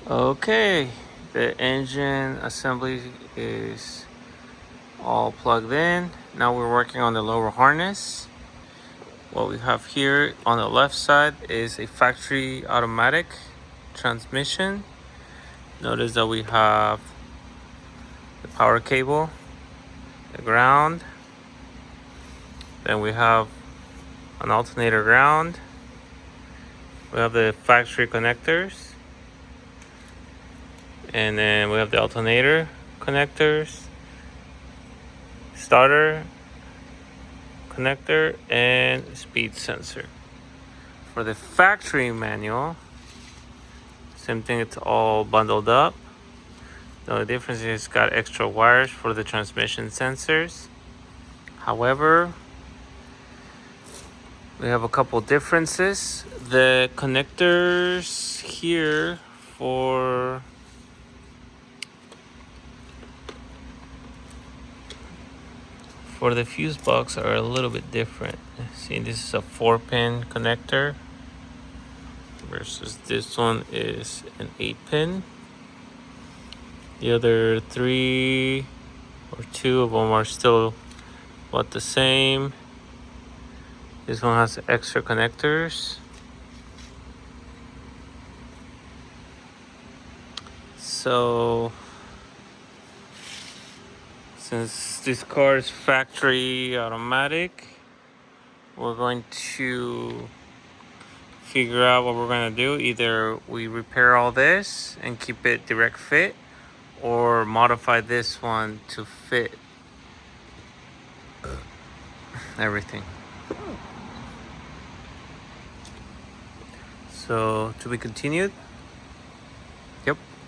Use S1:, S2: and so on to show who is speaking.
S1: Okay, the engine assembly is all plugged in. Now we're working on the lower harness. What we have here on the left side is a factory automatic transmission. Notice that we have the power cable, the ground, then we have an alternator ground, we have the factory connectors, and then we have the alternator connectors, starter connector, and speed sensor. For the factory manual, same thing, it's all bundled up. The only difference is it's got extra wires for the transmission sensors. However, we have a couple differences. The connectors here for the fuse box are a little bit different. See, this is a 4-pin connector versus this one is an 8-pin. The other 3 or 2 of them are still about the same. This one has extra connectors. So since this car is factory automatic, we're going to figure out what we're going to do. Either we repair all this and keep it direct fit, or modify this one to fit everything. So to be continued.